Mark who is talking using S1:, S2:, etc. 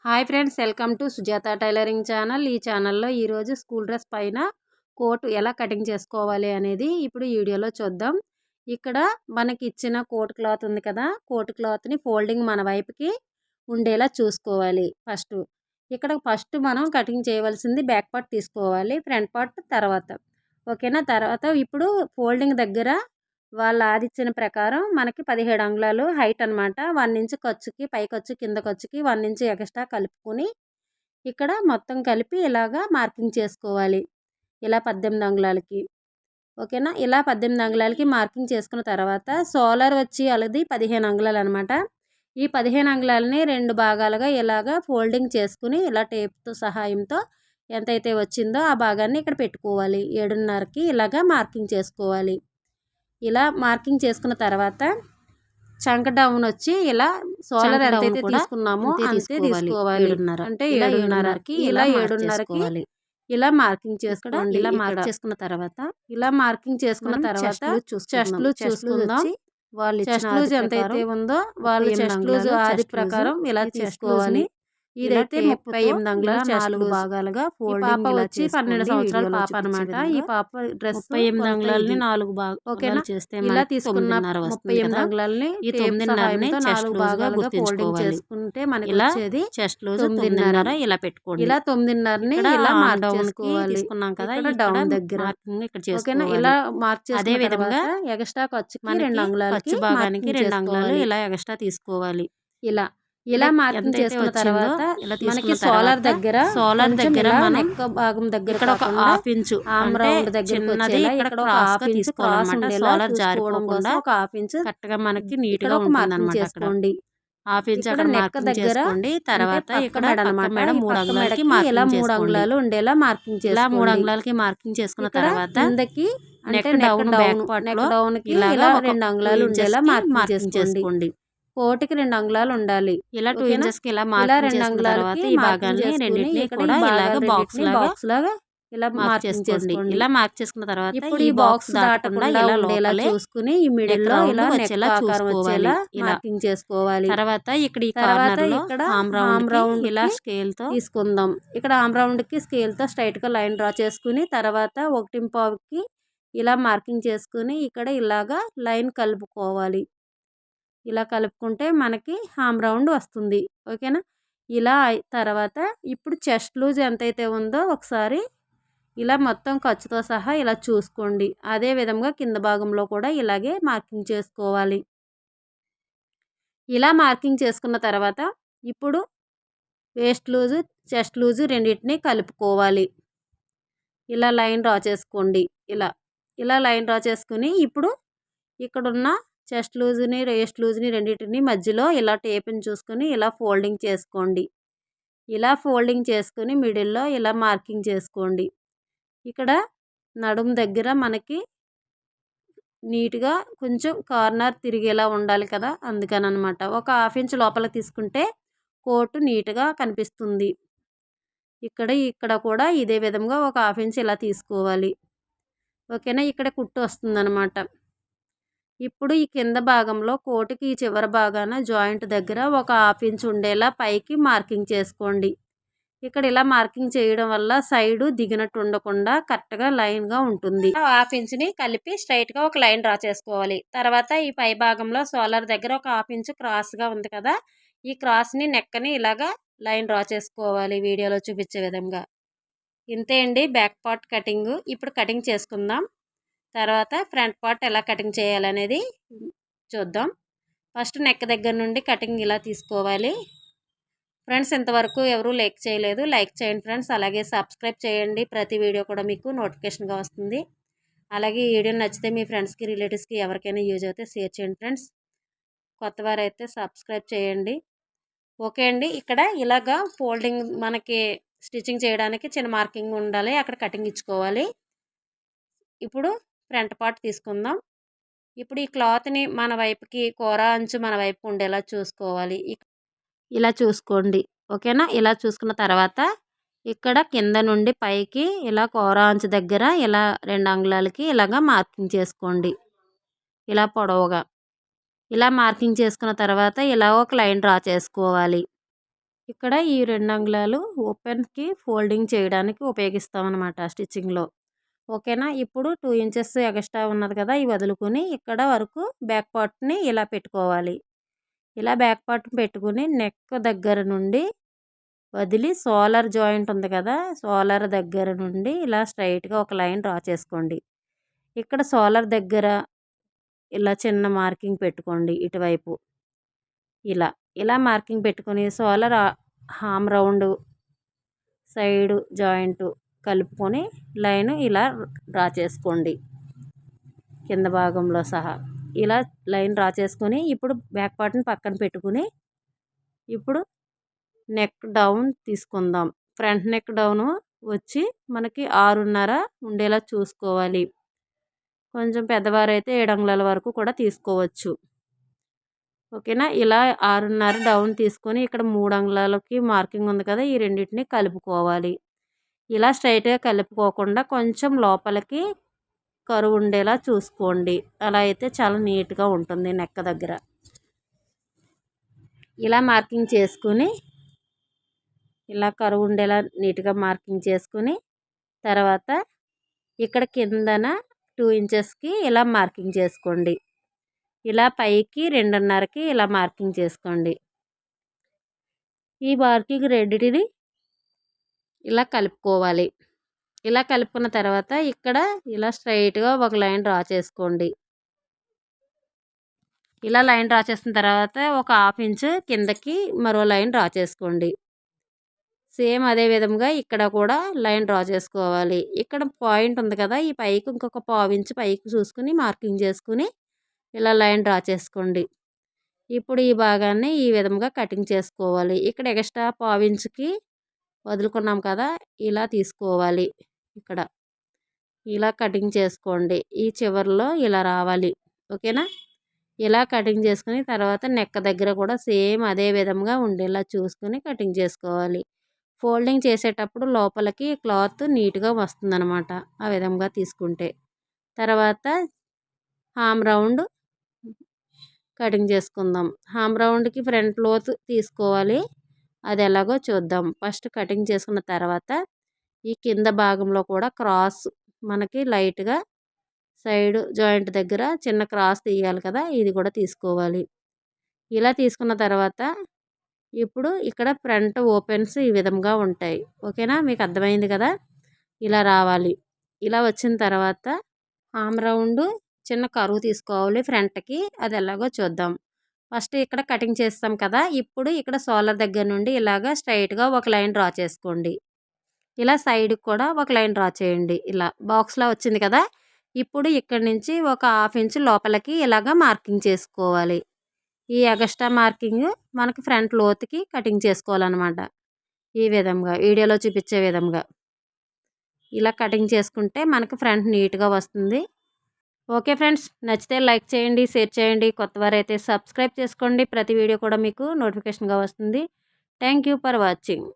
S1: Hi friends, welcome to Sujatha tailoring channel. ఈ ఛానల్లో ఈరోజు స్కూల్ డ్రెస్ పైన కోట్ ఎలా కటింగ్ చేసుకోవాలి అనేది ఇప్పుడు ఈ వీడియోలో చూద్దాం. ఇక్కడ మనకి ఇచ్చిన కోట్ క్లాత్ ఉంది కదా, కోట్ క్లాత్ని ఫోల్డింగ్ మన వైపుకి ఉండేలా చూసుకోవాలి. ఫస్ట్ మనం కటింగ్ చేయవలసింది బ్యాక్ పార్ట్ తీసుకోవాలి, ఫ్రంట్ పార్ట్ తర్వాత. ఓకేనా. తర్వాత ఇప్పుడు ఫోల్డింగ్ దగ్గర వాళ్ళ ఆదిచ్చిన ప్రకారం మనకి 17 అంగుళాలు హైట్ అనమాట. 1 ఇంచ్ ఖర్చుకి, పై ఖర్చు కింద ఖర్చుకి 1 ఇంచ్ ఎక్స్ట్రా కలుపుకొని ఇక్కడ మొత్తం కలిపి ఇలాగా మార్కింగ్ చేసుకోవాలి. ఇలా 18 అంగుళాలకి. ఓకేనా. ఇలా 18 అంగుళాలకి మార్కింగ్ చేసుకున్న తర్వాత సోలర్ వచ్చి అలాది 15 అంగుళాలు అనమాట. ఈ 15 అంగుళాలని 2 భాగాలుగా ఇలాగా ఫోల్డింగ్ చేసుకుని ఇలా టేప్తో సహాయంతో ఎంతైతే వచ్చిందో ఆ భాగాన్ని ఇక్కడ పెట్టుకోవాలి. 7.5కి ఇలాగా మార్కింగ్ చేసుకోవాలి. ఇలా మార్కింగ్ చేసుకున్న తర్వాత చంక డౌన్ వచ్చి ఇలా సోలర్ ఎంతైతే తీసుకున్నామో అంతే తీసుకోవాలి. అంటే 7.5కి ఇలా 7.5కి ఇలా మార్కింగ్ చేసుకోండి. ఇలా మార్క్ చేసుకున్న తర్వాత చెస్ట్ లూజ్ చూసుకుందాం. వాళ్ళు చెస్ట్ లూజ్ ఎంతైతే ఉందో వాళ్ళ చెస్ట్ లూజ్ ఆది ప్రకారం ఇలా తీసుకోవాలి. ఇదైతే 38 అంగుళాలు 4 భాగాలుగా ఫోల్డింగ్. వచ్చి 12 సంవత్సరాల పాప అనమాట. ఈ పాప డ్రెస్ 38 అంగుళాలని 4 భాగాలు చేస్తే ఇలా తీసుకున్న 38 అంగుళాలని ఈ 9.5ని 4 భాగాలుగా ఫోల్డింగ్ చేసుకుంటే మనకి వచ్చేది చెస్ట్ లూజ్ 9.5. ఇలా పెట్టుకోండి. ఇలా 9.5ని ఇలా మార్క్ చేసుకోవాలి. తీసుకున్నాం కదా, ఇక్కడ డౌన్ దగ్గర ఇక్కడ చేసుకోవాలి. ఇలా మార్క్ చేసుకున్న అదే విధంగా ఎక్స్ట్రా ఖర్చుకి 2 అంగుళాలకి భాగానికి 2 అంగుళాలు ఇలా ఎక్స్ట్రా తీసుకోవాలి. ఇలా మార్కింగ్ చేసుకున్న తర్వాత మనకి సోలర్ దగ్గర నెక్ భాగం దగ్గర ఇక్కడ ఒక హాఫ్ ఇంచు ఆర్మ్ రౌండ్ దగ్గర ఇక్కడ ఒక హాఫ్ ఇంచు క్రాస్ ఉండేలా చూసుకోవడం కోసం ఒక హాఫ్ ఇంచు కరెక్ట్ గా మనకి నీట్ గా మార్కింగ్ చేసుకోండి. హాఫ్ ఇంచ్ అక్కడ నెక్ దగ్గర తర్వాత ఇక్కడ మెడ 3 అంగుళాలకి ఇలా 3 అంగుళాలు ఉండేలా మార్కింగ్ చేసుకోండి. ఇలా 3 అంగుళాలకి మార్కింగ్ చేసుకున్న తర్వాత కిందకి అంటే నెక్ డౌన్ కి ఇలా 2 అంగుళాలు ఉండేలా మార్కింగ్ చేసుకోండి. కోటికి 2 అంగుళాలు ఉండాలి. ఇలా 2 ఇంచెస్కి ఇలా మార్కింగ్ చేసుకున్న తర్వాత ఈ భాగాన్ని రెండింటిని కూడా ఇలాగ బాక్స్ లాగా ఇలా మార్క్ చేసుకోండి. ఇలా మార్క్ చేసుకున్న తర్వాత ఇప్పుడు ఈ బాక్స్ దాటకుండా ఇలా లోపలే చూసుకుని ఈ మిడిల్ లో ఇలా వచ్చేలా చూసుకోవాలి. మార్కింగ్ చేసుకోవాలి. తర్వాత ఇక్కడ ఈ కార్నర్ లో ఆర్మ్ రౌండ్ ఇలా స్కేల్ తో తీసుకుందాం. ఇక్కడ ఆర్మ్ రౌండ్ కి స్కేల్ తో స్ట్రైట్ గా లైన్ డ్రా చేసుకుని తర్వాత 1.5కి ఇలా మార్కింగ్ చేసుకుని ఇక్కడ ఇలాగా లైన్ కలుపుకోవాలి. ఇలా కలుపుకుంటే మనకి ఆర్మ్ రౌండ్ వస్తుంది. ఓకేనా. ఇలా తర్వాత ఇప్పుడు చెస్ట్ లూజ్ ఎంతైతే ఉందో ఒకసారి ఇలా మొత్తం ఖర్చుతో సహా ఇలా చూసుకోండి. అదే విధంగా కింద భాగంలో కూడా ఇలాగే మార్కింగ్ చేసుకోవాలి. ఇలా మార్కింగ్ చేసుకున్న తర్వాత ఇప్పుడు వేస్ట్ లూజు చెస్ట్ లూజు రెండింటిని కలుపుకోవాలి. ఇలా లైన్ డ్రా చేసుకోండి. ఇలా లైన్ డ్రా చేసుకుని ఇప్పుడు ఇక్కడున్న చెస్ట్ లూజ్ని వేస్ట్ లూజ్ని రెండింటిని మధ్యలో ఇలా టేప్ని చూసుకొని ఇలా ఫోల్డింగ్ చేసుకోండి. ఇలా ఫోల్డింగ్ చేసుకొని మిడిల్లో ఇలా మార్కింగ్ చేసుకోండి. ఇక్కడ నడుము దగ్గర మనకి నీట్గా కొంచెం కార్నర్ తిరిగేలా ఉండాలి కదా, అందుకని అనమాట. ఒక హాఫ్ ఇంచ్ లోపల తీసుకుంటే కోటు నీట్గా కనిపిస్తుంది. ఇక్కడ కూడా ఇదే విధంగా ఒక హాఫ్ ఇంచ్ ఇలా తీసుకోవాలి. ఓకేనా. ఇక్కడ కుట్టు వస్తుందన్నమాట. ఇప్పుడు ఈ కింద భాగంలో కోటుకి ఈ చివరి భాగాన జాయింట్ దగ్గర ఒక హాఫ్ ఇంచ్ ఉండేలా పైకి మార్కింగ్ చేసుకోండి. ఇక్కడ ఇలా మార్కింగ్ చేయడం వల్ల సైడు దిగినట్టు ఉండకుండా కరెక్ట్గా లైన్గా ఉంటుంది. హాఫ్ ఇంచ్ని కలిపి స్ట్రైట్గా ఒక లైన్ డ్రా చేసుకోవాలి. తర్వాత ఈ పై భాగంలో సోలర్ దగ్గర ఒక హాఫ్ ఇంచ్ క్రాస్గా ఉంది కదా, ఈ క్రాస్ని నెక్కని ఇలాగా లైన్ డ్రా చేసుకోవాలి వీడియోలో చూపించే విధంగా. ఇంతే అండి బ్యాక్ పార్ట్ కటింగ్. ఇప్పుడు కటింగ్ చేసుకుందాం. తర్వాత ఫ్రంట్ పార్ట్ ఎలా కటింగ్ చేయాలనేది చూద్దాం. ఫస్ట్ నెక్ దగ్గర నుండి కటింగ్ ఇలా తీసుకోవాలి. ఫ్రెండ్స్, ఇంతవరకు ఎవరు లైక్ చేయలేదు, లైక్ చేయండి ఫ్రెండ్స్. అలాగే సబ్స్క్రైబ్ చేయండి. ప్రతి వీడియో కూడా మీకు నోటిఫికేషన్గా వస్తుంది. అలాగే ఈ వీడియో నచ్చితే మీ ఫ్రెండ్స్కి రిలేటివ్స్కి ఎవరికైనా యూజ్ అయితే షేర్ చేయండి ఫ్రెండ్స్. కొత్త వారైతే సబ్స్క్రైబ్ చేయండి. ఓకే అండి. ఇక్కడ ఇలాగా ఫోల్డింగ్ మనకి స్టిచ్చింగ్ చేయడానికి చిన్న మార్కింగ్ ఉండాలి, అక్కడ కటింగ్ ఇచ్చుకోవాలి. ఇప్పుడు ఫ్రంట్ పార్ట్ తీసుకుందాం. ఇప్పుడు ఈ క్లాత్ని మన వైపుకి కూర అంచు మన వైపు ఉండేలా చూసుకోవాలి. ఇలా చూసుకోండి. ఓకేనా. ఇలా చూసుకున్న తర్వాత ఇక్కడ కింద నుండి పైకి ఇలా కూర అంచు దగ్గర ఇలా 2 అంగుళాలకి ఇలాగా మార్కింగ్ చేసుకోండి. ఇలా పొడవుగా ఇలా మార్కింగ్ చేసుకున్న తర్వాత ఇలా ఒక లైన్ డ్రా చేసుకోవాలి. ఇక్కడ ఈ 2 అంగుళాలు ఓపెన్‌కి ఫోల్డింగ్ చేయడానికి ఉపయోగిస్తామన్నమాట స్టిచ్చింగ్‌లో. ఓకేనా. ఇప్పుడు 2 ఇంచెస్ ఎగస్ట్రా ఉన్నది కదా! ఇవి వదులుకొని ఇక్కడ వరకు బ్యాక్ పార్ట్‌ని ఇలా పెట్టుకోవాలి. ఇలా బ్యాక్ పార్ట్ పెట్టుకొని నెక్ దగ్గర నుండి వదిలి షోల్డర్ జాయింట్ ఉంది కదా! షోల్డర్ దగ్గర నుండి ఇలా స్ట్రెయిట్‌గా ఒక లైన్ డ్రా చేసుకోండి. ఇక్కడ షోల్డర్ దగ్గర ఇలా చిన్న మార్కింగ్ పెట్టుకోండి ఇటువైపు. ఇలా మార్కింగ్ పెట్టుకొని షోల్డర్ హామ్ రౌండ్ సైడ్ జాయింట్ కలుపుకొని లైన్ ఇలా డ్రా చేసుకోండి కింద భాగంలో సహా. ఇలా లైన్ డ్రా చేసుకొని ఇప్పుడు బ్యాక్ పార్ట్ని పక్కన పెట్టుకుని ఇప్పుడు నెక్ డౌన్ తీసుకుందాం. ఫ్రంట్ నెక్ డౌన్ వచ్చి మనకి 6.5 ఉండేలా చూసుకోవాలి. కొంచెం పెద్దవారైతే 7 అంగుళాల వరకు కూడా తీసుకోవచ్చు. ఓకేనా. ఇలా 6.5 డౌన్ తీసుకొని ఇక్కడ 3 అంగుళాలకి మార్కింగ్ ఉంది కదా! ఈ రెండింటిని కలుపుకోవాలి. ఇలా స్ట్రైట్‌గా కలుపుకోకుండా కొంచెం లోపలికి కరువు ఉండేలా చూసుకోండి. అలా అయితే చాలా నీట్‌గా ఉంటుంది నెక్ దగ్గర. ఇలా మార్కింగ్ చేసుకుని ఇలా కరువు ఉండేలా నీట్‌గా మార్కింగ్ చేసుకుని తర్వాత ఇక్కడ కిందన 2 ఇంచెస్‌కి ఇలా మార్కింగ్ చేసుకోండి. ఇలా పైకి 2.5కి ఇలా మార్కింగ్ చేసుకోండి. ఈ మార్కింగ్ రెండిటిని ఇలా కలుపుకోవాలి. ఇలా కలుపుకున్న తర్వాత ఇక్కడ ఇలా స్ట్రైట్‌గా ఒక లైన్ డ్రా చేసుకోండి. ఇలా లైన్ డ్రా చేసిన తర్వాత ఒక 1/2 ఇంచ్ కిందకి మరో లైన్ డ్రా చేసుకోండి. సేమ్ అదే విధంగా ఇక్కడ కూడా లైన్ డ్రా చేసుకోవాలి. ఇక్కడ పాయింట్ ఉంది కదా! ఈ పైకి ఇంకొక 1/2 ఇంచ్ పైకి చూసుకుని మార్కింగ్ చేసుకుని ఇలా లైన్ డ్రా చేసుకోండి. ఇప్పుడు ఈ భాగాన్ని ఈ విధంగా కటింగ్ చేసుకోవాలి. ఇక్కడ ఎక్స్ట్రా 1/2 ఇంచ్‌కి వదులుకున్నాం కదా! ఇలా తీసుకోవాలి. ఇక్కడ ఇలా కటింగ్ చేసుకోండి. ఈ చివర్లో ఇలా రావాలి. ఓకేనా. ఇలా కటింగ్ చేసుకుని తర్వాత నెక్ దగ్గర కూడా సేమ్ అదే విధంగా ఉండేలా చూసుకుని కటింగ్ చేసుకోవాలి. ఫోల్డింగ్ చేసేటప్పుడు లోపలికి క్లాత్ నీట్‌గా వస్తుందన్నమాట. ఆ విధంగా తీసుకుంటే. తర్వాత హామ్ రౌండ్ కటింగ్ చేసుకుందాం. హామ్ రౌండ్‌కి ఫ్రంట్ లోతు తీసుకోవాలి. అది ఎలాగో చూద్దాం. ఫస్ట్ కటింగ్ చేసుకున్న తర్వాత ఈ కింద భాగంలో కూడా క్రాస్ మనకి లైట్‌గా సైడ్ జాయింట్ దగ్గర చిన్న క్రాస్ తీయాలి కదా! ఇది కూడా తీసుకోవాలి. ఇలా తీసుకున్న తర్వాత ఇప్పుడు ఇక్కడ ఫ్రంట్ ఓపెన్స్ ఈ విధంగా ఉంటాయి. ఓకేనా. మీకు అర్థమైంది కదా! ఇలా రావాలి. ఇలా వచ్చిన తర్వాత ఆర్మ్ రౌండ్ చిన్న కరువు తీసుకోవాలి ఫ్రంట్‌కి. అది ఎలాగో చూద్దాం. ఫస్ట్ ఇక్కడ కటింగ్ చేస్తాం కదా! ఇప్పుడు ఇక్కడ షోల్డర్ దగ్గర నుండి ఇలాగా స్ట్రైట్‌గా ఒక లైన్ డ్రా చేసుకోండి. ఇలా సైడ్‌కి కూడా ఒక లైన్ డ్రా చేయండి. ఇలా బాక్స్‌లా వచ్చింది కదా! ఇప్పుడు ఇక్కడి నుంచి ఒక 1/2 ఇంచ్ లోపలికి ఇలాగా మార్కింగ్ చేసుకోవాలి. ఈ ఎగస్ట్రా మార్కింగ్ మనకి ఫ్రంట్ లోతుకి కటింగ్ చేసుకోవాలన్నమాట. ఈ విధంగా వీడియోలో చూపించే విధంగా ఇలా కటింగ్ చేసుకుంటే మనకి ఫ్రంట్ నీట్‌గా వస్తుంది. ఓకే ఫ్రెండ్స్, నచ్చితే లైక్ చేయండి, షేర్ చేయండి. కొత్తవారైతే సబ్స్క్రైబ్ చేసుకోండి. ప్రతి వీడియో కూడా మీకు నోటిఫికేషన్‌గా వస్తుంది. Thank you for watching.